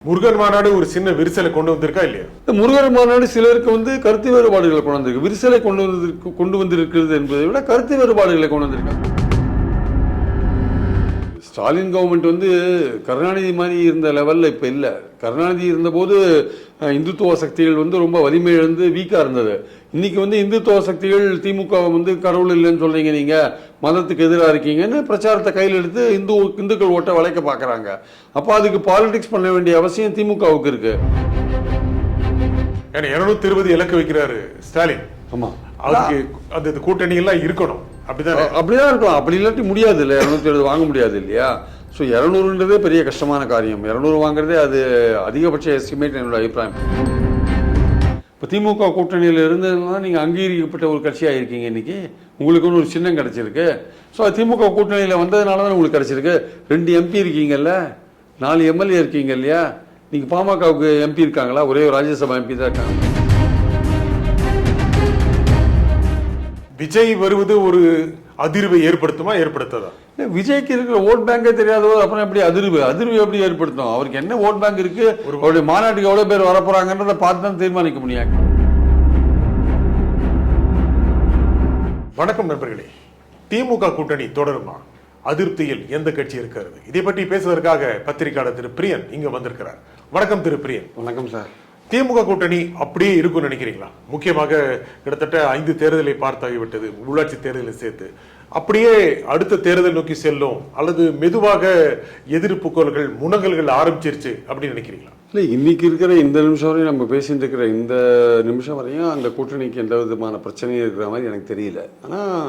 முருகன் மாநாடு ஒரு சின்ன விரிசலை கொண்டு வந்திருக்கா இல்லையா? இந்த முருகன் மாநாடு சிலருக்கு கருத்து வேறுபாடுகளை கொண்டு வந்திருக்கு. விரிசலை கொண்டு வந்திருக்கிறது என்பதை விட கருத்து வேறுபாடுகளை கொண்டு வந்திருக்காங்க. ஸ்டாலின் கவர்மெண்ட் கருணாநிதி மாதிரி இருந்த லெவலில் இப்போ இல்லை. கருணாநிதி இருந்தபோது இந்துத்துவ சக்திகள் ரொம்ப வலிமை இழந்து வீக்காக இருந்தது. இன்னைக்கு இந்துத்துவ சக்திகள் திமுக கடவுள் இல்லைன்னு சொல்றீங்க, நீங்க மதத்துக்கு எதிராக இருக்கீங்கன்னு பிரச்சாரத்தை கையில் எடுத்து இந்துக்கள் ஓட்டை வளைக்க பார்க்குறாங்க. அப்போ அதுக்கு பாலிடிக்ஸ் பண்ண வேண்டிய அவசியம் திமுகவுக்கு இருக்கு. 220 இலக்கு வைக்கிறாரு ஸ்டாலின். ஆமா, அதுக்கு அந்த கூட்டணி எல்லாம் இருக்கணும். அப்படிதான் இருக்கலாம். அப்படி இல்லாட்டி முடியாது இல்லை, 270 வாங்க முடியாது இல்லையா? ஸோ 200ன்றதே பெரிய கஷ்டமான காரியம். 200 வாங்குறதே அது அதிகபட்ச எஸ்டிமேட் என்னோட அபிப்பிராயம். இப்போ திமுக கூட்டணியில் இருந்ததுனால நீங்கள் அங்கீகரிக்கப்பட்ட ஒரு கட்சியாக இருக்கீங்க. இன்னைக்கு உங்களுக்கு ஒரு சின்னம் கிடைச்சிருக்கு. ஸோ திமுக கூட்டணியில் வந்ததுனால தான் உங்களுக்கு கிடைச்சிருக்கு. 2 MP இருக்கீங்கல்ல, 4 MLA இருக்கீங்க இல்லையா? நீங்கள் பாமகவுக்கு MP இருக்காங்களா? ஒரே ஒரு ராஜ்யசபா MP தான் இருக்காங்க. விஜய் வருவது ஒரு அதிர்வை ஏற்படுத்துமா, ஏற்படுத்ததா? விஜய்க்கு இருக்கிற ஓட் பேங்கே தெரியாதவர் அப்புறம் எப்படி அதிர்வு எப்படி ஏற்படுத்தும்? அவருக்கு என்ன ஓட் பேங்க் இருக்கு, அவருடைய மாநாட்டுக்கு எவ்வளவு பேர் வரப்போறாங்கன்றத பார்த்து தான் தீர்மானிக்க முடியாது. வணக்கம் நண்பர்களே. திமுக கூட்டணி தொடருமா? அதிருப்தியில் எந்த கட்சி இருக்கிறது? இதை பற்றி பேசுவதற்காக பத்திரிகையாளர் திரு பிரியன் இங்க வந்திருக்கிறார். வணக்கம் திரு பிரியன். வணக்கம் சார். திமுக கூட்டணி அப்படியே இருக்கும்னு நினைக்கிறீங்களா? முக்கியமாக கிட்டத்தட்ட 5 தேர்தலை பார்த்தாகிவிட்டது, உள்ளாட்சி தேர்தலை சேர்த்து. அப்படியே அடுத்த தேர்தல் நோக்கி செல்லும் அல்லது மெதுவாக எதிர்ப்பு குரல்கள் முனங்கல்கள் ஆரம்பிச்சிருச்சு அப்படின்னு நினைக்கிறீங்களா? இல்லை, இன்னைக்கு இருக்கிற இந்த நிமிஷம் வரையும் நம்ம பேசிட்டு இருக்கிற இந்த நிமிஷம் வரையும் அந்த கூட்டணிக்கு எந்த விதமான பிரச்சனையும் இருக்கிற மாதிரி எனக்கு தெரியல. ஆனால்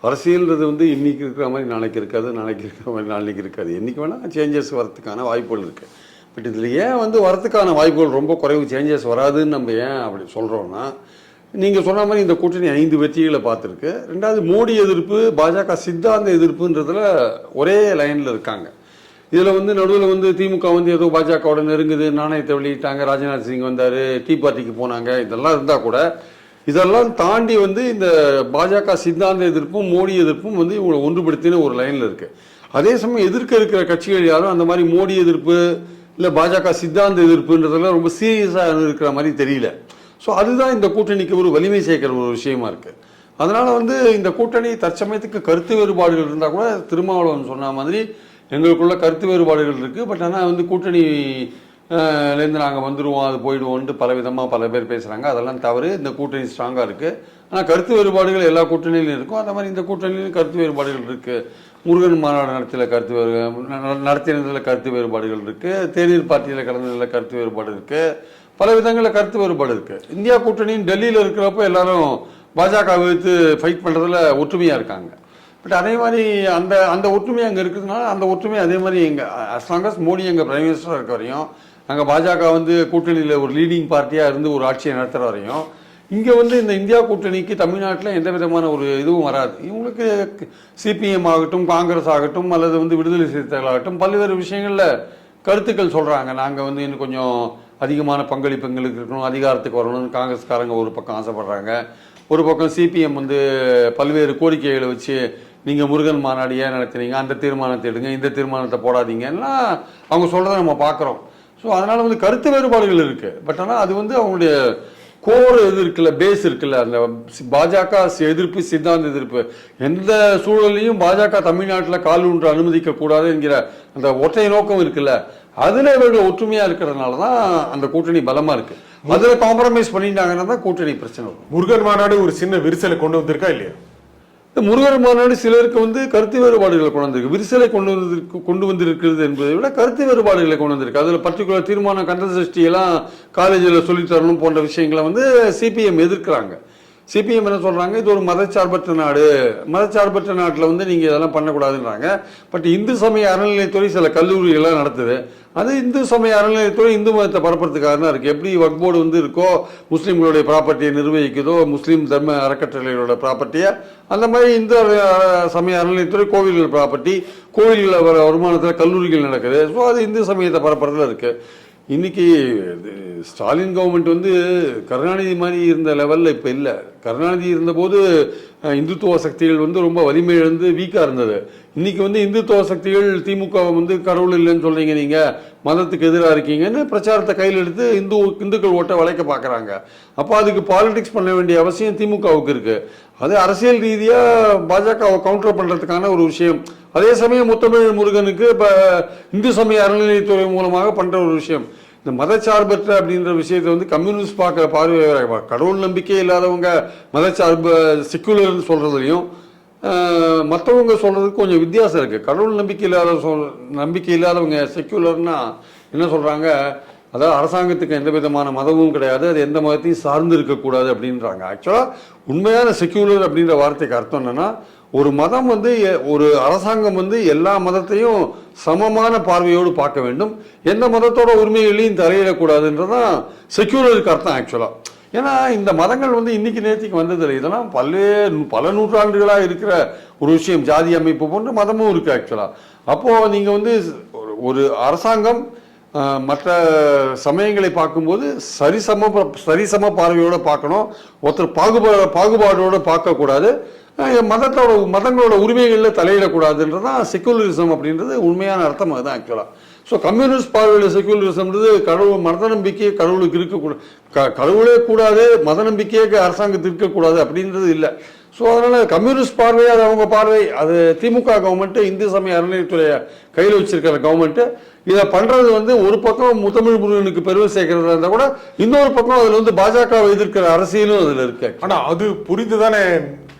அரசியல்ன்றது இன்னைக்கு இருக்கிற மாதிரி நாளைக்கு இருக்காது, நாளைக்கு இருக்கிற மாதிரி நாளைக்கு இருக்காது. என்னைக்கு வேணால் சேஞ்சஸ் வரதுக்கான வாய்ப்புகள் இருக்குது. பட் இதில் ஏன் வரதுக்கான வாய்ப்புகள் ரொம்ப குறைவு, சேஞ்சஸ் வராதுன்னு நம்ம ஏன் அப்படி சொல்கிறோன்னா, நீங்கள் சொன்ன மாதிரி இந்த கூட்டணி 5 வெற்றிகளை பார்த்துருக்கு. 2வது மோடி எதிர்ப்பு, பாஜக சித்தாந்த எதிர்ப்புன்றதுல ஒரே லைனில் இருக்காங்க. இதில் நடுவில் திமுக ஏதோ பாஜகவோட நெருங்குது, நாணயத்தை வெளியிட்டாங்க, ராஜ்நாத் சிங் வந்தார், டீ பார்ட்டிக்கு போனாங்க, இதெல்லாம் இருந்தால் கூட இதெல்லாம் தாண்டி இந்த பாஜக சித்தாந்த எதிர்ப்பும் மோடி எதிர்ப்பும் இவங்களை ஒன்றுபடுத்தின ஒரு லைனில் இருக்குது. அதே சமயம் எதிர்க்க இருக்கிற கட்சிகள் யாரும் அந்த மாதிரி மோடி எதிர்ப்பு இல்லை பாஜக சித்தாந்த எதிர்ப்புன்றதெல்லாம் ரொம்ப சீரியஸாக இருக்கிற மாதிரி தெரியல. ஸோ அதுதான் இந்த கூட்டணிக்கு ஒரு வலிமை சேர்க்கிற ஒரு விஷயமா இருக்கு. அதனால இந்த கூட்டணி தற்சமயத்துக்கு கருத்து வேறுபாடுகள் இருந்தால் கூட திருமாவளவன் சொன்ன மாதிரி எங்களுக்குள்ள கருத்து வேறுபாடுகள் இருக்கு. பட் ஆனால் கூட்டணிலேருந்து நாங்கள் வந்துடுவோம், அது போயிடுவோன்ட்டு பலவிதமாக பல பேர் பேசுகிறாங்க. அதெல்லாம் தவறு. இந்த கூட்டணி ஸ்ட்ராங்காக இருக்குது. ஆனால் கருத்து வேறுபாடுகள் எல்லா கூட்டணியிலும் இருக்கும். அந்த மாதிரி இந்த கூட்டணியிலும் கருத்து வேறுபாடுகள் இருக்குது. முருகன் மாநாடு நடத்தினதில் கருத்து வேறுபாடுகள் இருக்குது. தேநீர் பார்ட்டியில் கலந்ததில் கருத்து வேறுபாடு இருக்குது. பல விதங்களில் கருத்து வேறுபாடு இருக்குது. இந்தியா கூட்டணியின் டெல்லியில் இருக்கிறப்போ எல்லாரும் பாஜக எதிர்த்து ஃபைட் பண்ணுறதுல ஒற்றுமையாக இருக்காங்க. பட் அதே மாதிரி அந்த ஒற்றுமை அங்கே இருக்கிறதுனால அந்த ஒற்றுமை அதே மாதிரி as long as மோடி எங்கள் பிரைம் மினிஸ்டராக இருக்க வரையும், அங்கே பாஜக கூட்டணியில் ஒரு லீடிங் பார்ட்டியாக இருந்து ஒரு ஆட்சியை நடத்துகிற வரையும் இங்கே இந்த இந்தியா கூட்டணிக்கு தமிழ்நாட்டில் எந்த விதமான ஒரு இதுவும் வராது. இவங்களுக்கு சிபிஎம் ஆகட்டும், காங்கிரஸ் ஆகட்டும், அல்லது விடுதலை சிறுத்தைகள் ஆகட்டும், பல்வேறு விஷயங்களில் கருத்துக்கள் சொல்கிறாங்க. நாங்கள் இன்னும் கொஞ்சம் அதிகமான பங்களிப்பு எங்களுக்கு இருக்கணும், அதிகாரத்துக்கு வரணும்னு காங்கிரஸ்காரங்க ஒரு பக்கம் ஆசைப்படுறாங்க. ஒரு பக்கம் சிபிஎம் பல்வேறு கோரிக்கைகளை வச்சு நீங்கள் முருகன் மாநாடு ஏன் நடத்துனீங்க, அந்த தீர்மானத்தை எடுங்க, இந்த தீர்மானத்தை போடாதீங்கன்னா அவங்க சொல்கிறத நம்ம பார்க்குறோம். ஸோ அதனால் கருத்து வேறுபாடுகள் இருக்குது. பட் ஆனால் அது அவங்களுடைய கோர் இது இருக்குல்ல, பேஸ் இருக்குல்ல, அந்த பாஜக எதிர்ப்பு, சித்தாந்த எதிர்ப்பு. எந்த சூழலையும் பாஜக தமிழ்நாட்டில் கால் ஊன்ற அனுமதிக்க கூடாது என்கிற அந்த ஒற்றை நோக்கம் இருக்குல்ல, அதுல இவர்கள் ஒற்றுமையா இருக்கிறதுனால தான் அந்த கூட்டணி பலமா இருக்கு. அதுல காம்ப்ரமைஸ் பண்ணிட்டாங்கன்னா தான் கூட்டணி பிரச்சனை வரும். முருகன் மாநாடு ஒரு சின்ன விரிசலை கொண்டு வந்திருக்கா இல்லையா? இந்த முருகன் மாநாடு சிலருக்கு கருத்து வேறுபாடுகளை கொண்டு வந்திருக்கு. விரிசலை கொண்டு வந்திருக்கிறது என்பதை விட கருத்து வேறுபாடுகளை கொண்டு வந்திருக்கு. அதுல பர்டிகுலர் தீர்மானம், கந்த சஷ்டி எல்லாம் காலேஜில் சொல்லித்தரணும் போன்ற விஷயங்களை சிபிஎம் எதிர்க்கிறாங்க. சிபிஎம் என்ன சொல்றாங்க, இது ஒரு மதச்சார்பற்ற நாடு, மதச்சார்பற்ற நாட்டில் நீங்க இதெல்லாம் பண்ணக்கூடாதுன்றாங்க. பட் இந்து சமய அறநிலையத்துறை சில கல்லூரிகள்லாம் நடத்துது. அது இந்து சமய அறநிலையத்துறை இந்து மதத்தை பரப்புறதுக்காக தான் இருக்கு. எப்படி வக்ஃப் போர்டு இருக்கோ, முஸ்லீம்களுடைய ப்ராப்பர்ட்டியை நிர்வகிக்குதோ, முஸ்லீம் தர்ம அறக்கட்டளைகளோட ப்ராப்பர்ட்டியை, அந்த மாதிரி இந்து சமய அறநிலையத்துறை கோவில்கள் ப்ராப்பர்ட்டி, கோவில்களில் வர வருமானத்தில் கல்லூரிகள் நடக்குது. ஸோ அது இந்து சமயத்தை பரப்புறதுல இருக்கு. இன்னைக்கு ஸ்டாலின் கவர்மெண்ட் கருணாநிதி மாதிரி இருந்த லெவலில் இப்போ இல்லை. கருணாநிதி இருந்தபோது இந்துத்துவ சக்திகள் ரொம்ப வலிமை இழந்து வீக்காக இருந்தது. இன்னைக்கு இந்துத்துவ சக்திகள் திமுக கடவுள் இல்லைன்னு சொல்றீங்க, நீங்க மதத்துக்கு எதிராக இருக்கீங்கன்னு பிரச்சாரத்தை கையில் எடுத்து இந்துக்கள் ஓட்டை வளைக்க பார்க்குறாங்க. அப்போ அதுக்கு பாலிடிக்ஸ் பண்ண வேண்டிய அவசியம் திமுகவுக்கு இருக்கு. அது அரசியல் ரீதியாக பாஜகவை கவுண்டர் பண்ணுறதுக்கான ஒரு விஷயம். அதே சமயம் முத்தமிழ் முருகனுக்கு இப்போ இந்து சமய அறநிலையத்துறை மூலமாக பண்ணுற ஒரு விஷயம். இந்த மதச்சார்பற்ற அப்படின்ற விஷயத்தை வந்து கம்யூனிஸ்ட் பார்க்குற பார்வை, கடவுள் நம்பிக்கை இல்லாதவங்க மதச்சார்பு செக்குலர்னு சொல்கிறதுலையும் மற்றவங்க சொல்கிறதுக்கு கொஞ்சம் வித்தியாசம் இருக்குது. கடவுள் நம்பிக்கை இல்லாதவங்க செக்குலர்னா என்ன சொல்கிறாங்க, அதாவது அரசாங்கத்துக்கு எந்த விதமான மதமும் கிடையாது, அது எந்த மதத்தையும் சார்ந்து இருக்கக்கூடாது அப்படின்றாங்க. ஆக்சுவலாக உண்மையான செக்குலர் அப்படின்ற வார்த்தைக்கு அர்த்தம் என்னன்னா, ஒரு மதம் வந்து ஒரு அரசாங்கம் வந்து எல்லா மதத்தையும் சமமான பார்வையோடு பார்க்க வேண்டும், எந்த மதத்தோட உரிமைகளையும் தலையிடக்கூடாதுன்றதான் செக்யூலருக்கு அர்த்தம் ஆக்சுவலாக. ஏன்னா இந்த மதங்கள் வந்து இன்னைக்கு நேற்றுக்கு வந்ததில்லை, இதெல்லாம் பல நூற்றாண்டுகளாக இருக்கிற ஒரு விஷயம். ஜாதி அமைப்பு போன்ற மதமும் இருக்கு ஆக்சுவலாக. அப்போது நீங்கள் வந்து ஒரு அரசாங்கம் மற்ற சமயங்களை பார்க்கும்போது சரிசம பார்வையோடு பார்க்கணும், ஒருத்தர் பாகுபாடோடு பார்க்கக்கூடாது, மதங்களோட உரிமைகளில் தலையிடக்கூடாதுன்றதான் செக்குலரிசம் அப்படின்றது உண்மையான அர்த்தம் அதுதான் ஆக்சுவலாக. ஸோ கம்யூனிஸ்ட் பார்வையில் செக்குலரிசம்ன்றது மத நம்பிக்கையை கடவுளுக்கு இருக்கக்கூடாது, கடவுளே கூடாது, மத நம்பிக்கையே அரசாங்கத்துக்கு இருக்கக்கூடாது அப்படின்றது இல்லை. ஸோ அதனால் கம்யூனிஸ்ட் பார்வை அது அவங்க பார்வை. அது திமுக கவர்மெண்ட்டு இந்து சமய அறநிலையத்துறையை கையில் வச்சிருக்கிற கவர்மெண்ட்டு இதை பண்ணுறது வந்து ஒரு பக்கம் முத்தமிழ் முருகனுக்கு பெருமை சேர்க்கிறதா இருந்தால் கூட இன்னொரு பக்கம் அதில் வந்து பாஜகவை எதிர்க்கிற அரசியலும் அதில் இருக்கு. ஆனால் அது புரிந்து தானே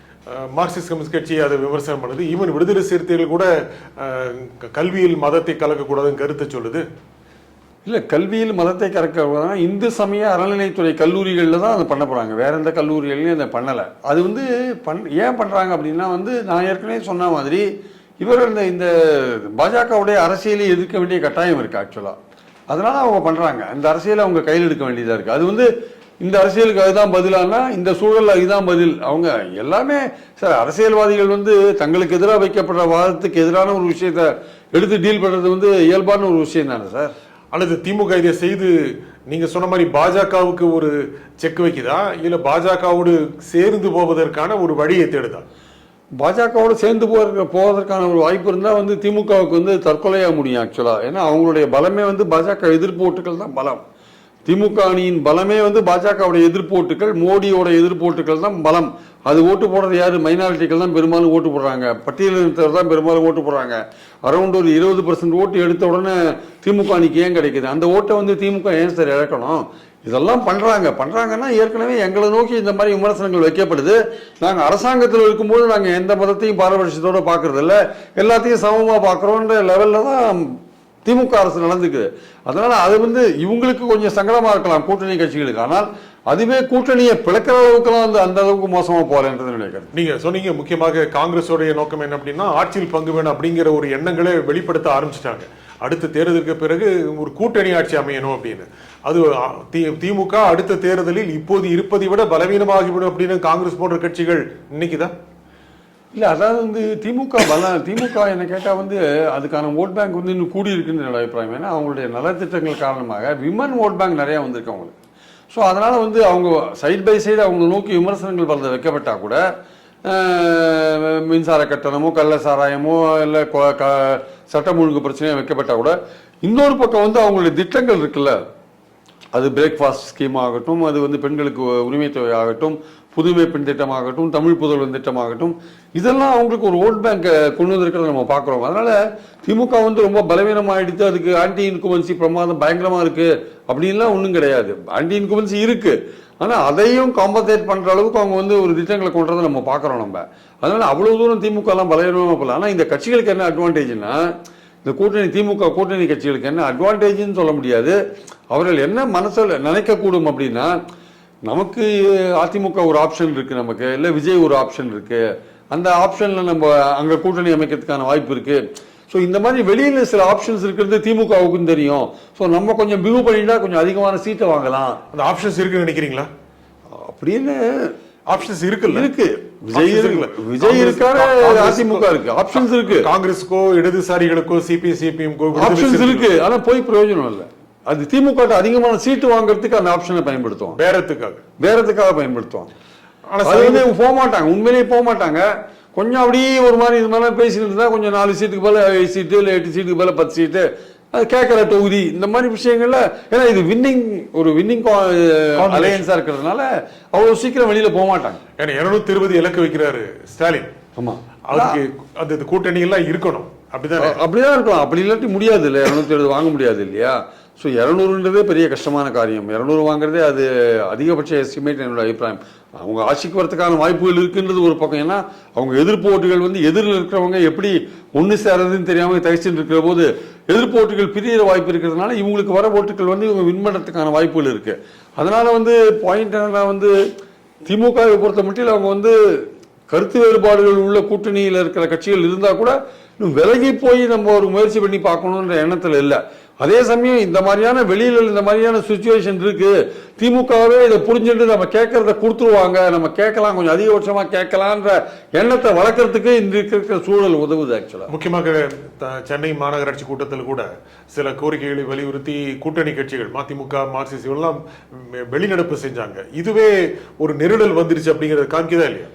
மார்க்சிஸ்ட் கம்யூனிஸ்ட் கட்சி அதை விமர்சனம் பண்ணுது. ஈவன் விடுதலை சிறுத்தைகள் கூட கல்வியில் மதத்தை கலக்கக்கூடாதுன்னு கருத்தை சொல்லுது. இல்லை, கல்வியில் மதத்தை கலக்க இந்து சமய அறநிலையத்துறை கல்லூரிகளில் தான் அதை பண்ண போகிறாங்க, வேற எந்த கல்லூரிகளையும் அதை பண்ணலை. அது வந்து ஏன் பண்ணுறாங்க அப்படின்னா வந்து நான் ஏற்கனவே சொன்ன மாதிரி இவர்கள் இந்த பாஜகவுடைய அரசியலை எதிர்க்க வேண்டிய கட்டாயம் இருக்குது ஆக்சுவலாக. அதனால அவங்க பண்ணுறாங்க, இந்த அரசியலை அவங்க கையில் எடுக்க வேண்டியதாக இருக்குது. அது வந்து இந்த அரசியலுக்கு அதுதான் பதிலானா இந்த சூழல் அதுதான் பதில். அவங்க எல்லாமே சார் அரசியல்வாதிகள் வந்து தங்களுக்கு எதிராக வைக்கப்படுற வாதத்துக்கு எதிரான ஒரு விஷயத்த எடுத்து டீல் பண்ணுறது வந்து இயல்பான ஒரு விஷயம் தானே சார். அல்லது திமுக இதை செய்து நீங்க சொன்ன மாதிரி பாஜகவுக்கு ஒரு செக் வைக்குதா, இல்லை பாஜகவோடு சேர்ந்து போவதற்கான ஒரு வழியை தேடுதா? பாஜகவோடு சேர்ந்து போவதற்கான ஒரு வாய்ப்பு இருந்தால் வந்து திமுகவுக்கு வந்து தற்கொலையாக முடியும் ஆக்சுவலாக. ஏன்னா அவங்களுடைய பலமே வந்து பாஜக எதிர்ப்பு ஓட்டுகள் தான் பலம். திமுக அணியின் பலமே வந்து பாஜகவுடைய எதிர்ப்பு ஓட்டுகள், மோடியோட எதிர்ப்பு ஓட்டுகள் தான் பலம். அது ஓட்டு போடுறது யாரு? மைனாரிட்டிகள் தான் பெரும்பாலும் ஓட்டு போடுறாங்க, பட்டியலினத்தவர் தான் பெரும்பாலும் ஓட்டு போடுறாங்க. அரௌண்ட் ஒரு 20% ஓட்டு எடுத்த உடனே திமுக அணிக்கு ஏன் கிடைக்குது? அந்த ஓட்டை வந்து திமுக ஏன் சார் இழக்கணும்? இதெல்லாம் பண்றாங்கன்னா ஏற்கனவே எங்களை நோக்கி இந்த மாதிரி விமர்சனங்கள் வைக்கப்படுது. நாங்கள் அரசாங்கத்தில் இருக்கும்போது நாங்கள் எந்த மதத்தையும் பாரபட்சத்தோட பார்க்கறது இல்லை, எல்லாத்தையும் சமமாக பார்க்குறோன்ற லெவலில் தான் திமுக அரசு நடந்துக்குது. அதனால அது வந்து இவங்களுக்கு கொஞ்சம் சங்கடமா இருக்கலாம் கூட்டணி கட்சிகளுக்கு, ஆனால் அதுவே கூட்டணியை பிளக்கிற அளவுக்குலாம் வந்து அந்த அளவுக்கு மோசமா போறேன்றது நினைக்கிறேன். நீங்க சொன்னீங்க முக்கியமாக காங்கிரஸோடைய நோக்கம் என்ன அப்படின்னா ஆட்சியில் பங்கு வேணும் அப்படிங்கிற ஒரு எண்ணங்களை வெளிப்படுத்த ஆரம்பிச்சிட்டாங்க. அடுத்த தேர்தலுக்கு பிறகு ஒரு கூட்டணி ஆட்சி அமையணும் அப்படின்னு. அது திமுக அடுத்த தேர்தலில் இப்போது இருப்பதை விட பலவீனமாகிவிடும் அப்படின்னு காங்கிரஸ் போன்ற கட்சிகள் இன்னைக்குதான் இல்லை. அதாவது வந்து திமுக என்ன கேட்டால் வந்து அதுக்கான ஓட் பேங்க் வந்து இன்னும் கூடி இருக்குன்னு என்னோட அபிப்பிராயம். ஏன்னா அவங்களுடைய நலத்திட்டங்கள் காரணமாக விமன் ஓட் பேங்க் நிறையா வந்திருக்கு அவங்களுக்கு. ஸோ அதனால் வந்து அவங்க சைட் பை சைடு அவங்க நோக்கி விமர்சனங்கள் பலதை வைக்கப்பட்டால் கூட மின்சார கட்டணமோ கள்ள சாராயமோ இல்லை சட்டம் ஒழுங்கு பிரச்சனையோ வைக்கப்பட்டால் கூட இன்னொரு பக்கம் வந்து அவங்களுடைய திட்டங்கள் இருக்குல்ல, அது பிரேக்ஃபாஸ்ட் ஸ்கீம் ஆகட்டும், அது வந்து பெண்களுக்கு உரிமை தொகை ஆகட்டும், புதுமை பெண் திட்டமாகட்டும், தமிழ் புதல்வன் திட்டமாகட்டும், இதெல்லாம் அவங்களுக்கு ஒரு ஓட் பேங்கை கொண்டு வந்திருக்கிறத நம்ம பார்க்குறோம். அதனால திமுக வந்து ரொம்ப பலவீனமாகிடுச்சு, அதுக்கு ஆன்டி இன்குமென்சி பிரமாதம் பயங்கரமாக இருக்குது அப்படின்லாம் ஒன்றும் கிடையாது. ஆன்டி இன்குமென்சி இருக்குது, ஆனால் அதையும் காம்பன்சேட் பண்ணுற அளவுக்கு அவங்க வந்து ஒரு திட்டங்களை கொண்டு வரதை நம்ம பார்க்குறோம் நம்ம. அதனால அவ்வளோ தூரம் திமுகலாம் பலவீனமாக போகல. ஆனால் இந்த கட்சிகளுக்கு என்ன அட்வான்டேஜ்னா, இந்த திமுக கூட்டணி கட்சிகளுக்கு என்ன அட்வான்டேஜ்னு சொல்ல முடியாது. அவர்கள் என்ன மனசில் நினைக்கக்கூடும் அப்படின்னா, நமக்கு அதிமுக ஒரு ஆப்ஷன் இருக்கு, நமக்கு இல்லை விஜய் ஒரு ஆப்ஷன் இருக்கு, அந்த ஆப்ஷன்ல நம்ம அங்கே கூட்டணி அமைக்கிறதுக்கான வாய்ப்பு இருக்கு. ஸோ இந்த மாதிரி வெளியில் சில ஆப்ஷன்ஸ் இருக்கிறது திமுகவுக்கும் தெரியும். ஸோ நம்ம கொஞ்சம் பிகு பண்ணிட்டா கொஞ்சம் அதிகமான சீட்டை வாங்கலாம். அந்த ஆப்ஷன்ஸ் இருக்குன்னு நினைக்கிறீங்களா? அப்படின்னு ஆப்ஷன்ஸ் இருக்கு. விஜய் இருக்காரு, அதிமுக இருக்கு, ஆப்ஷன்ஸ் இருக்கு. காங்கிரஸுக்கோ இடதுசாரிகளுக்கோ சிபிஎம்கோ ஆப்ஷன்ஸ் இருக்கு. ஆனா போய் பிரயோஜனம் இல்லை. அது திமுக அதிகமான சீட்டு வாங்குறதுக்கு அந்த ஆப்ஷனை பயன்படுத்துவோம், பேரத்துக்காக பயன்படுத்துவாங்க. அது வந்து போக மாட்டாங்க, உண்மையிலேயே போக மாட்டாங்க. கொஞ்சம் அப்படியே ஒரு மாதிரி இது மாதிரி பேசிட்டு இருந்தா கொஞ்சம் 4 சீட்டுக்கு மேல 7 சீட்டு இல்லை 8 சீட்டுக்கு மேல 10 சீட்டு அது கேட்கற தொகுதி இந்த மாதிரி விஷயங்கள்ல, ஏன்னா இது வின்னிங் அலையன்ஸா இருக்கிறதுனால அவ்வளவு சீக்கிரம் வெளியில போக மாட்டாங்க. ஏன்னா 220 இலக்கு வைக்கிறாரு ஸ்டாலின். ஆமா, அதுக்கு அந்த கூட்டணி எல்லாம் இருக்கணும். அப்படிதான் இருக்கலாம். அப்படி இல்லாட்டி முடியாது இல்லை, 270 வாங்க முடியாது இல்லையா? ஸோ 200ன்றதே பெரிய கஷ்டமான காரியம். 200 வாங்குறதே அது அதிகபட்ச எஸ்டிமேட் என்னோட அபிப்பிராயம். அவங்க ஆட்சிக்கு வரதுக்கான வாய்ப்புகள் இருக்குன்றது ஒரு பக்கம். ஏன்னா அவங்க எதிர்ப்பு ஓட்டுகள் எதிரில் இருக்கிறவங்க எப்படி ஒன்று சேரதுன்னு தெரியாமல் தகச்சிட்டு இருக்கிற போது எதிர்ப்பு ஓட்டுகள் பிரியிற வாய்ப்பு இருக்கிறதுனால இவங்களுக்கு வர ஓட்டுகள் இவங்க வின் பண்ணுறதுக்கான வாய்ப்புகள் இருக்கு. அதனால பாயிண்ட் என்னன்னா திமுகவை பொறுத்த மட்டும் அவங்க கருத்து வேறுபாடுகள் உள்ள கூட்டணியில் இருக்கிற கட்சிகள் இருந்தா கூட இன்னும் விலகி போய் நம்ம ஒரு முயற்சி பண்ணி பார்க்கணுன்ற எண்ணத்துல இல்லை. அதே சமயம் இந்த மாதிரியான வெளியில இந்த மாதிரியான சுச்சுவேஷன் இருக்கு, திமுகவே இதை புரிஞ்சுட்டு நம்ம கேட்கறத கொடுத்துருவாங்க, நம்ம கேட்கலாம், கொஞ்சம் அதிகபட்சமா கேட்கலான்ற எண்ணத்தை வளர்க்கறதுக்கு இன்றைக்கு இருக்கிற சூழல் உதவுது. ஆக்சுவலா முக்கியமாக சென்னை மாநகராட்சி கூட்டத்தில் கூட சில கோரிக்கைகளை வலியுறுத்தி கூட்டணி கட்சிகள் மதிமுக மார்க்சிஸ்ட் எல்லாம் வெளிநடப்பு செஞ்சாங்க. இதுவே ஒரு நெருடல் வந்துருச்சு அப்படிங்கறத காமிக்குதா இல்லையா?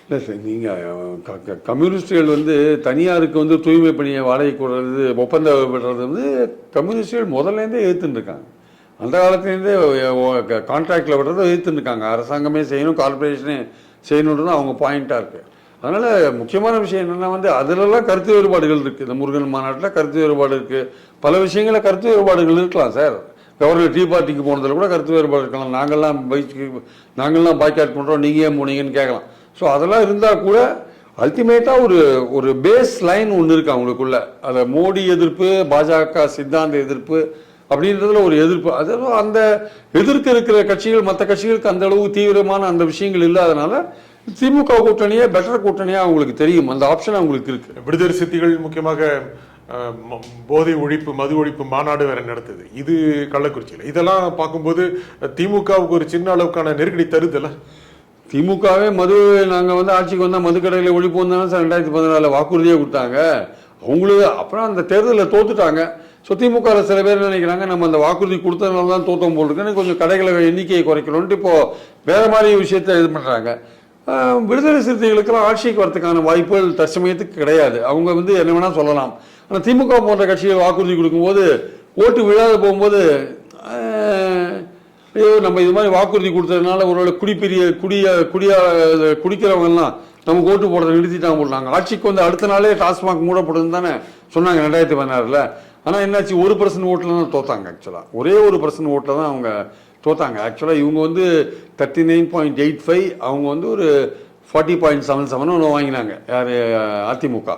இல்லை சார், நீங்கள் கம்யூனிஸ்டுகள் தனியாருக்கு தூய்மை பணியை வாடகை கொடுறது ஒப்பந்தம் விடுறது கம்யூனிஸ்டுகள் முதல்லேருந்தே எதிர்த்துன்னு இருக்காங்க. அந்த காலத்துலேருந்தே கான்ட்ராக்டில் விடுறதை எதிர்த்துன்னு இருக்காங்க. அரசாங்கமே செய்யணும், கார்பரேஷனே செய்யணுன்றது அவங்க பாயிண்டாக இருக்குது. அதனால் முக்கியமான விஷயம் என்னென்னா அதிலெல்லாம் கருத்து வேறுபாடுகள் இருக்குது. இந்த முருகன் மாநாட்டில் கருத்து வேறுபாடு இருக்குது. பல விஷயங்களில் கருத்து வேறுபாடுகள் இருக்கலாம் சார். கவர்னர் டீ பார்ட்டிக்கு போனதில் கூட கருத்து வேறுபாடு இருக்கலாம். நாங்கள்லாம் பாய்காட் பண்ணுறோம், நீங்கள் ஏன் போனீங்கன்னு கேட்கலாம். ஸோ அதெல்லாம் இருந்தால் கூட அல்டிமேட்டாக ஒரு பேஸ் லைன் ஒன்று இருக்குது அவங்களுக்குள்ள. அதை மோடி எதிர்ப்பு, பாஜக சித்தாந்த எதிர்ப்பு அப்படின்றதுல ஒரு எதிர்ப்பு. அதெல்லாம் அந்த எதிர்க்க இருக்கிற கட்சிகள் மற்ற கட்சிகளுக்கு அந்த அளவு தீவிரமான அந்த விஷயங்கள் இல்லாதனால திமுக கூட்டணியே பெட்டர் கூட்டணியாக அவங்களுக்கு தெரியும். அந்த ஆப்ஷன் அவங்களுக்கு இருக்கு. விடுதலை சிறுத்தைகள் முக்கியமாக போதை ஒழிப்பு, மது ஒழிப்பு மாநாடு வேற நடத்துது. இது கள்ளக்குறிச்சியில். இதெல்லாம் பார்க்கும்போது திமுகவுக்கு ஒரு சின்ன அளவுக்கான நெருக்கடி தருதுல்ல. திமுகவே நாங்கள் ஆட்சிக்கு வந்தால் மதுக்கடையில் ஒழிப்போம் தானே சார் 2014 வாக்குறுதியே கொடுத்தாங்க அவங்களுக்கு. அப்புறம் அந்த தேர்தலில் தோத்துட்டாங்க. ஸோ திமுக சில பேர் நினைக்கிறாங்க நம்ம அந்த வாக்குறுதி கொடுத்ததுனால தான் தோத்தம் போல் இருக்குன்னு கொஞ்சம் கடைகளை எண்ணிக்கையை குறைக்கணும்ட்டு இப்போ வேற மாதிரி விஷயத்த இது பண்ணுறாங்க. விடுதலை சிறுத்தைகளுக்கெல்லாம் ஆட்சிக்கு வரதுக்கான வாய்ப்புகள் தற்சமயத்துக்கு கிடையாது. அவங்க என்ன வேணால் சொல்லலாம். ஆனால் திமுக போன்ற கட்சிகள் வாக்குறுதி கொடுக்கும்போது ஓட்டு விழாத போகும்போது ஐயோ நம்ம இது மாதிரி வாக்குறுதி கொடுத்ததுனால ஒருவேளை குடிக்கிறவங்கலாம் நமக்கு ஓட்டு போடுறதை நிறுத்திட்டாங்க போட்டாங்க. ஆட்சிக்கு அடுத்த நாளே டாஸ்மாக் மூடப்படுதுன்னு தானே சொன்னாங்க 2016. ஆனால் என்னாச்சு, 1% ஓட்டில் தான் தோத்தாங்க. ஆக்சுவலாக ஒரே 1% ஓட்டில் தான் அவங்க தோத்தாங்க. ஆக்சுவலாக இவங்க 39.85, அவங்க ஒரு 40.77 வாங்கினாங்க. யார்? அதிமுக.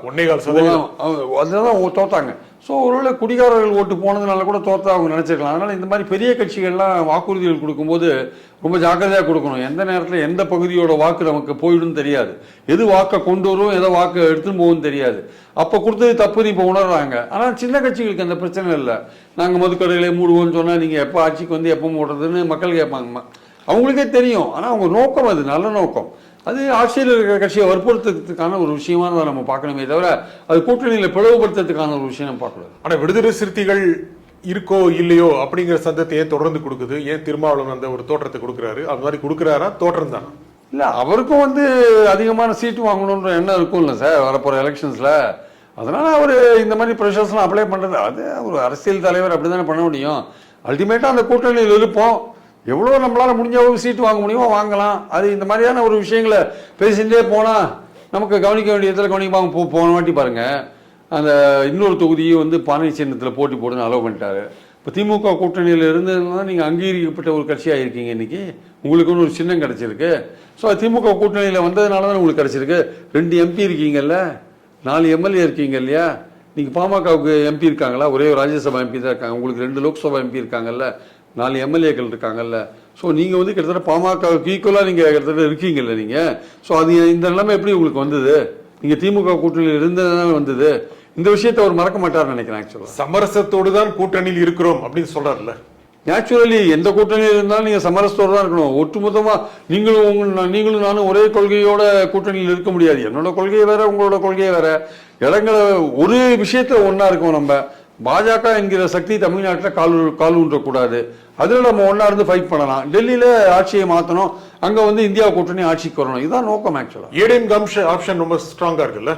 அதுதான் தோத்தாங்க. ஸோ ஒருவேளை குடிகாரர்கள் ஓட்டு போனதுனால கூட தோற்றா அவங்க நினைச்சிருக்கலாம். அதனால இந்த மாதிரி பெரிய கட்சிகள்லாம் வாக்குறுதிகள் கொடுக்கும்போது ரொம்ப ஜாக்கிரதையாக கொடுக்கணும். எந்த நேரத்தில் எந்த பகுதியோட வாக்கு நமக்கு போயிடும் தெரியாது, எது வாக்கை கொண்டு வரும், எதை வாக்கு எடுத்துன்னு போகும் தெரியாது. அப்போ கொடுத்தது தப்புன்னு இப்போ உணர்றாங்க. ஆனால் சின்ன கட்சிகளுக்கு அந்த பிரச்சனை இல்லை. நாங்கள் மதுக்கடைகளை மூடுவோம்னு சொன்னால் நீங்கள் எப்போ ஆட்சிக்கு எப்போ மூடுறதுன்னு மக்கள் கேட்பாங்க. அவங்களுக்கே தெரியும். ஆனால் அவங்க நோக்கம் அது நல்ல நோக்கம். அது ஆட்சியில் இருக்கிற கட்சியை வற்புறுத்துறதுக்கான ஒரு விஷயமா நம்ம பார்க்கணுமே தவிர அது கூட்டணியில் பிளவுபடுத்துறதுக்கான ஒரு விஷயம் நம்ம பார்க்கக்கூடாது. ஆனால் விடுதலை சிறுத்தைகள் இருக்கோ இல்லையோ அப்படிங்கிற சந்தத்தை ஏன் தொடர்ந்து கொடுக்குது? ஏன் திருமாவளவன் அந்த ஒரு தோற்றத்தை கொடுக்குறாரு? அது மாதிரி கொடுக்குறாரா? தோற்றம் தானே இல்லை, அவருக்கும் அதிகமான சீட்டு வாங்கணுன்ற எண்ணம் இருக்கும் இல்லை சார் வரப்போகிற எலெக்ஷன்ஸில். அதனால் அவர் இந்த மாதிரி ப்ரெஷர்ஸ்லாம் அப்ளை பண்ணுறது அது ஒரு அரசியல் தலைவர் அப்படி தானே பண்ண முடியும். அல்டிமேட்டாக அந்த கூட்டணியில் இருப்போம், எவ்வளோ நம்மளால் முடிஞ்ச அளவுக்கு சீட்டு வாங்க முடியுமோ வாங்கலாம். அது இந்த மாதிரியான ஒரு விஷயங்களை பேசிகிட்டே போனால் நமக்கு கவனிக்க வேண்டிய இடத்துல கவனிப்பாங்க. போன வாட்டி பாருங்கள், அந்த இன்னொரு தொகுதியும் பானை சின்னத்தில் போட்டி போடுன்னு அலோவ் பண்ணிட்டாரு. இப்போ திமுக கூட்டணியில் இருந்ததுனால நீங்கள் அங்கீகரிக்கப்பட்ட ஒரு கட்சியாக இருக்கீங்க. இன்றைக்கி உங்களுக்குன்னு ஒரு சின்னம் கிடச்சிருக்கு. ஸோ திமுக கூட்டணியில் வந்ததுனால தான் உங்களுக்கு கிடச்சிருக்கு. 2 MP இருக்கீங்கல்ல, 4 MLA இருக்கீங்க இல்லையா? நீங்கள் பாமகவுக்கு MP இருக்காங்களா? ஒரே ஒரு ராஜ்யசபா MP தான் இருக்காங்க. உங்களுக்கு 2 லோக்சபா MP இருக்காங்கல்ல, 4 MLAக்கள் இருக்காங்கல்ல. ஸோ நீங்கள் கிட்டத்தட்ட பாமகவுக்கு ஈக்குவலாக நீங்கள் கிட்டத்தட்ட இருக்கீங்கல்ல நீங்கள். ஸோ அது இந்த நிலைமை எப்படி உங்களுக்கு வந்தது? நீங்கள் திமுக கூட்டணியில் இருந்ததுனால வந்தது. இந்த விஷயத்தை அவர் மறக்க மாட்டார்னு நினைக்கிறேன். ஆக்சுவலாக சமரசத்தோடு தான் கூட்டணியில் இருக்கிறோம் அப்படின்னு சொல்றாருல்ல. நேச்சுரலி எந்த கூட்டணியில் இருந்தாலும் நீங்கள் சமரசத்தோடு தான் இருக்கணும். ஒட்டுமொத்தமாக நீங்களும் நானும் ஒரே கொள்கையோட கூட்டணியில் இருக்க முடியாது. என்னோட கொள்கை வேற, உங்களோட கொள்கை வேற. இடங்களை ஒரு விஷயத்துல ஒன்றா இருக்கும். நம்ம பாஜக என்கிற சக்தி தமிழ்நாட்டில் கால் ஊன்றக்கூடாது. அதில் நம்ம ஒன்றா இருந்து ஃபைட் பண்ணலாம். டெல்லியில் ஆட்சியை மாற்றணும், அங்கே இந்தியா கூட்டணி ஆட்சிக்கு வரணும். இதுதான் நோக்கம். ஆக்சுவலாக ஏடிஎம் ஆப்ஷன் ரொம்ப ஸ்ட்ராங்காக இருக்குல்ல.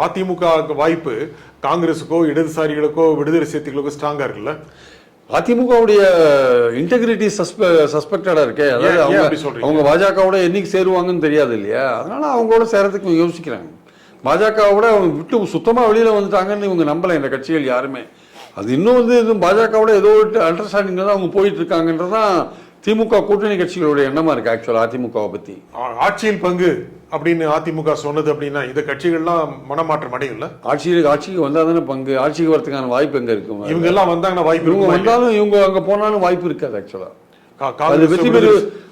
அதிமுக வாய்ப்பு காங்கிரஸுக்கோ இடதுசாரிகளுக்கோ விடுதலை சிறுத்தைகளுக்கோ ஸ்ட்ராங்கா இருக்குல்ல? அதிமுகவுடைய இன்டெகிரிட்டி சஸ்பெக்டடா இருக்கே. அதாவது அவங்க பாஜகவோட என்னைக்கு சேருவாங்கன்னு தெரியாது இல்லையா? அதனால அவங்களோட சேரத்துக்கு யோசிக்கிறாங்க. பாஜகவோட அவங்க விட்டு சுத்தமா வெளியில வந்துட்டாங்கன்னு இவங்க நம்பல இந்த கட்சிகள் யாருமே. அது இன்னும் வந்து பாஜகவோட ஏதோ ஒரு அண்டர்ஸ்டாண்டிங்ல தான் அவங்க போயிட்டு இருக்காங்கன்றதான் திமுக கூட்டணி கட்சிகளுடைய எண்ணமா இருக்கு. ஆக்சுவலா அதிமுகவை பத்தி ஆட்சியில் பங்கு அப்படின்னு அதிமுக சொன்னது அப்படின்னா இந்த கட்சிகள்லாம் மனமாற்றம் அடையும்ல? ஆட்சிக்கு வந்தா தானே பங்கு. ஆட்சிக்கு வரதுக்கான வாய்ப்பு எங்க இருக்கும்? இவங்க எல்லாம் வந்தாங்கன்னா வாய்ப்பு, இவங்க வந்தாலும் இவங்க அங்க போனாலும் வாய்ப்பு இருக்காது. ஆக்சுவலா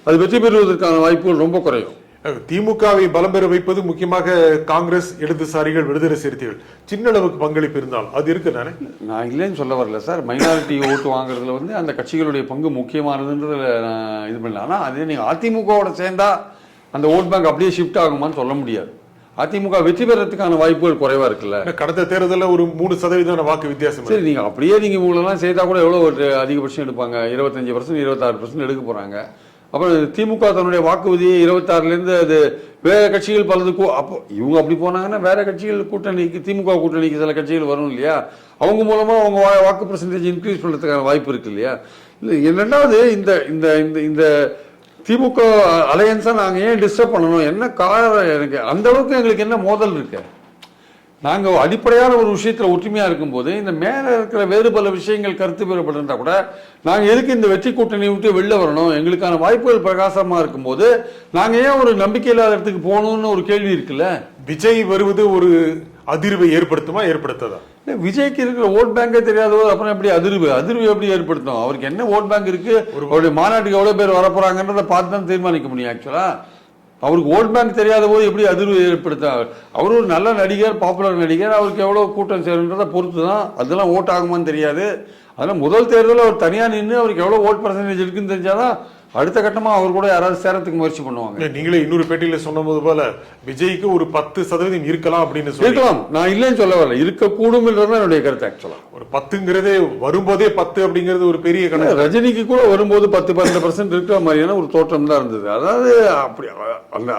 அது வெற்றி பெறுவதற்கான வாய்ப்புகள் ரொம்ப குறையும். திமுகவை பலம் பெற வைப்பது முக்கியமாக காங்கிரஸ், இடதுசாரிகள், விடுதலை சிறுத்தைகள் சின்ன அளவுக்கு பங்களிப்பு இருந்தால் அது இருக்கு தானே? நான் இல்லைன்னு சொல்ல வரல சார். மைனாரிட்டி ஓட்டு வாங்குறதுல வந்து அந்த கட்சிகளுடைய பங்கு முக்கியமானதுன்றதுல நான் இது பண்ணல. ஆனா அதே நீங்க அதிமுகவோட சேர்ந்தா அந்த ஓட் பேங்க் அப்படியே ஷிஃப்ட் ஆகுமான்னு சொல்ல முடியாது. அதிமுக வெற்றி பெறதுக்கான வாய்ப்புகள் குறைவா இருக்குல்ல. கடந்த தேர்தலில் ஒரு 3% வாக்கு வித்தியாசம். சரி, நீங்க அப்படியே நீங்க உங்களெல்லாம் சேர்த்தா கூட எவ்வளவு ஒரு அதிகபட்சம் எடுப்பாங்க? 25%, 26% எடுக்க போறாங்க. அப்புறம் திமுக தன்னுடைய வாக்குறுதியை 26லேருந்து அது வேற கட்சிகள் பலதுக்கும் அப்போ இவங்க அப்படி போனாங்கன்னா வேற கட்சிகள் கூட்டணிக்கு, திமுக கூட்டணிக்கு சில கட்சிகள் வரும் இல்லையா? அவங்க மூலமா அவங்க வாக்கு பர்சன்டேஜ் இன்க்ரீஸ் பண்றதுக்கான வாய்ப்பு இருக்கு இல்லையா? ரெண்டாவது இந்த இந்த இந்த இந்த திமுக அலையன்ஸா நாங்க ஏன் டிஸ்டர்ப் பண்ணணும்? என்ன காரணம்? எனக்கு அந்த அளவுக்கு எங்களுக்கு என்ன மோதல் இருக்கு? நாங்க அடிப்படையான ஒரு விஷயத்துல ஒற்றுமையா இருக்கும்போது இந்த மேல இருக்கிற வேறு பல விஷயங்கள் கருத்து வேறுபடுறா கூட நாங்க எதுக்கு இந்த வெற்றி கூட்டணி விட்டு வெளில வரணும்? எங்களுக்கான வாய்ப்புகள் பிரகாசமா இருக்கும்போது நாங்க ஏன் ஒரு நம்பிக்கை இல்லாத இடத்துக்கு போகணும்னு ஒரு கேள்வி இருக்குல்ல. விஜய் வருவது ஒரு அதிர்வை ஏற்படுத்துமா, ஏற்படுத்ததா? விஜய்க்கு இருக்கிற ஓட் பேங்கே தெரியாதோ அப்புறம் எப்படி அதிர்வு எப்படி ஏற்படுத்தும்? அவருக்கு என்ன ஓட் பேங்க் இருக்கு? அவருடைய மாநாட்டுக்கு எவ்வளவு பேர் வரப்போறாங்கன்றத பார்த்து தான் தீர்மானிக்க முடியும். ஆக்சுவலா அவருக்கு ஓட் பேங்க் தெரியாத போது எப்படி அதிர்வு ஏற்படுத்த? அவர் ஒரு நல்ல நடிகர், பாப்புலர் நடிகர், அவருக்கு எவ்வளவு கூட்டம் சேருன்றதை பொறுத்து தான். அதெல்லாம் ஓட் ஆகுமான்னு தெரியாது. அதனால முதல் தேர்தலில் அவர் தனியா நின்று அவருக்கு எவ்வளவு ஓட் பர்சன்டேஜ் இருக்குன்னு தெரிஞ்சாதான் அடுத்த கட்டமா அவர் கூட யாராவது சேரத்துக்கு முயற்சி பண்ணுவாங்க. நீங்களே இன்னொரு பேட்டியில சொன்னது போல விஜய்க்கு ஒரு 10% இருக்கலாம் அப்படின்னு இருக்கலாம். நான் இல்லைன்னு சொல்ல வரல, இருக்கக்கூடும் என்றதான் என்னுடைய கருத்து. ஆக்சுவலா ஒரு 10ங்கிறதே வரும்போதே 10 அப்படிங்கிறது ஒரு பெரிய கணக்கு. ரஜினிக்கு கூட வரும்போது 10-12% இருக்கிற மாதிரியான ஒரு தோற்றம் தான் இருந்தது. அதாவது அப்படி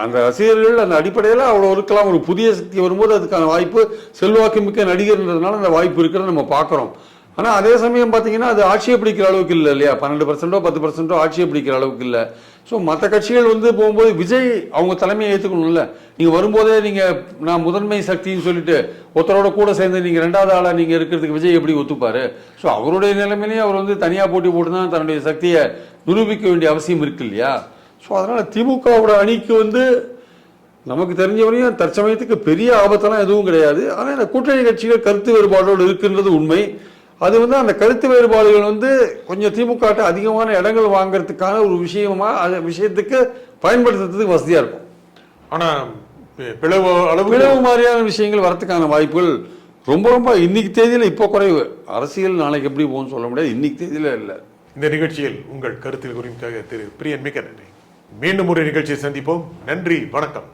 அந்த ரசிகர்கள் அந்த அடிப்படையில் அவ்வளவு இருக்கலாம். ஒரு புதிய சக்தி வரும்போது அதுக்கான வாய்ப்பு, செல்வாக்கு மிக்க நடிகர்ன்றதுனால அந்த வாய்ப்பு இருக்கிறத நம்ம பாக்குறோம். ஆனா அதே சமயம் பாத்தீங்கன்னா அது ஆட்சியை பிடிக்கிற அளவுக்கு இல்லை இல்லையா? 12%, 10% ஆட்சியை பிடிக்கிற அளவுக்கு இல்லை. ஸோ மற்ற கட்சிகள் வந்து போகும்போது விஜய் அவங்க தலைமையை ஏற்றுக்கணும்ல. நீங்க வரும்போதே நீங்க நான் முதன்மை சக்தின்னு சொல்லிட்டு ஒருத்தரோட கூட சேர்ந்து நீங்க 2வது ஆளா நீங்க இருக்கிறதுக்கு விஜய் எப்படி ஒத்துப்பாரு? ஸோ அவருடைய நிலைமையிலேயே அவர் வந்து தனியா போட்டி போட்டு தான் தன்னுடைய சக்தியை நிரூபிக்க வேண்டிய அவசியம் இருக்கு இல்லையா? ஸோ அதனால திமுகவோட அணிக்கு வந்து நமக்கு தெரிஞ்சவரையும் தற்சமயத்துக்கு பெரிய ஆபத்தெல்லாம் எதுவும் கிடையாது. ஆனால் இந்த கூட்டணி கட்சிகள் கருத்து வேறுபாடோடு இருக்குன்றது உண்மை. அது வந்து அந்த கருத்து வேறுபாடுகள் வந்து கொஞ்சம் திமுக அதிகமான இடங்கள் வாங்கறதுக்கான ஒரு விஷயத்துக்கு பயன்படுத்துறதுக்கு வசதியா இருக்கும். ஆனா பிளவு மாதிரியான விஷயங்கள் வரதுக்கான வாய்ப்புகள் ரொம்ப ரொம்ப இன்னைக்கு தேதியில இப்போ குறைவு. அரசியல் நாளைக்கு எப்படி போகும்னு சொல்ல முடியாது, இன்னைக்கு தேதியில இல்லை. இந்த நிகழ்ச்சியில் உங்கள் கருத்தில் குறிப்பாக திரு பிரியன் மிக்க நன்றி. மீண்டும் ஒரு நிகழ்ச்சியை சந்திப்போம். நன்றி, வணக்கம்.